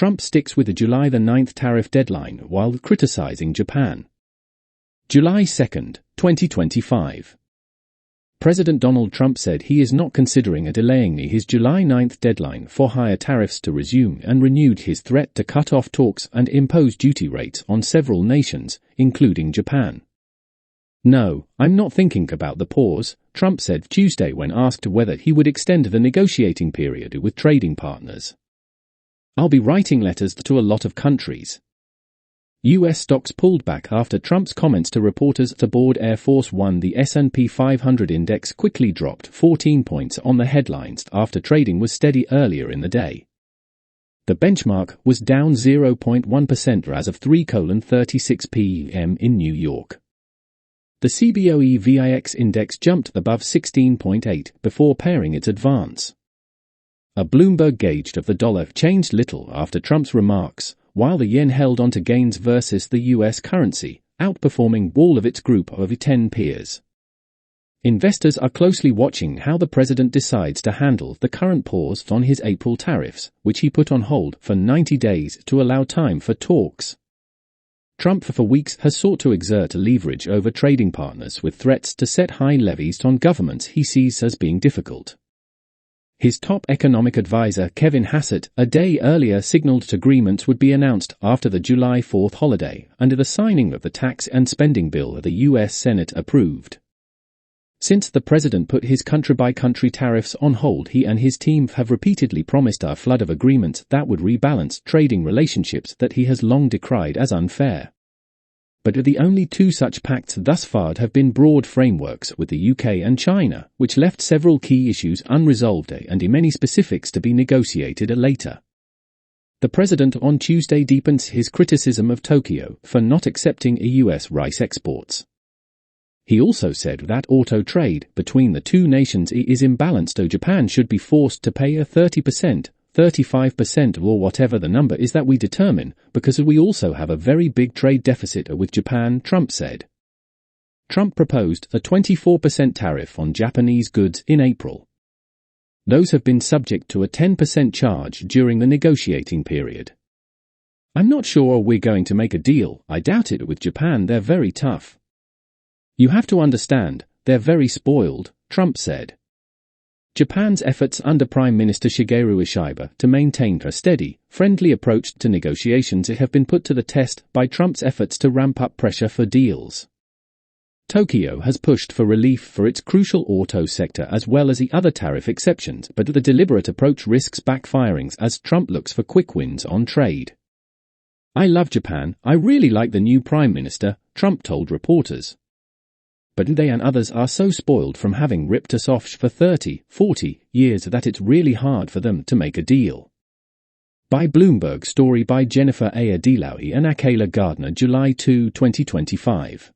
Trump sticks with the July 9 tariff deadline while criticizing Japan. July 2, 2025. President Donald Trump said he is not considering delaying his July 9 deadline for higher tariffs to resume and renewed his threat to cut off talks and impose duty rates on several nations, including Japan. "No, I'm not thinking about the pause," Trump said Tuesday when asked whether he would extend the negotiating period with trading partners. "I'll be writing letters to a lot of countries." U.S. stocks pulled back after Trump's comments to reporters aboard Air Force One. The S&P 500 index quickly dropped 14 points on the headlines after trading was steady earlier in the day. The benchmark was down 0.1% as of 3:36 p.m. in New York. The CBOE VIX index jumped above 16.8 before pairing its advance. A Bloomberg gauge of the dollar changed little after Trump's remarks, while the yen held on to gains versus the U.S. currency, outperforming all of its group of 10 peers. Investors are closely watching how the president decides to handle the current pause on his April tariffs, which he put on hold for 90 days to allow time for talks. Trump for weeks has sought to exert leverage over trading partners with threats to set high levies on governments he sees as being difficult. His top economic advisor Kevin Hassett a day earlier signaled agreements would be announced after the July 4 holiday under the signing of the tax and spending bill the U.S. Senate approved. Since the president put his country-by-country tariffs on hold, he and his team have repeatedly promised a flood of agreements that would rebalance trading relationships that he has long decried as unfair. But the only two such pacts thus far have been broad frameworks with the UK and China, which left several key issues unresolved and many specifics to be negotiated later. The president on Tuesday deepens his criticism of Tokyo for not accepting US rice exports. He also said that auto trade between the two nations is imbalanced, so Japan should be forced to pay a 30%, 35% or whatever the number is that we determine, because we also have a very big trade deficit with Japan, Trump said. Trump proposed a 24% tariff on Japanese goods in April. Those have been subject to a 10% charge during the negotiating period. "I'm not sure we're going to make a deal. I doubt it with Japan. They're very tough. You have to understand, they're very spoiled," Trump said. Japan's efforts under Prime Minister Shigeru Ishiba to maintain a steady, friendly approach to negotiations have been put to the test by Trump's efforts to ramp up pressure for deals. Tokyo has pushed for relief for its crucial auto sector as well as the other tariff exceptions, but the deliberate approach risks backfiring as Trump looks for quick wins on trade. "I love Japan. I really like the new Prime Minister," Trump told reporters. "But they and others are so spoiled from having ripped us off for 30, 40 years that it's really hard for them to make a deal." By Bloomberg, story by Jennifer A. Adelawi and Akela Gardner, July 2, 2025.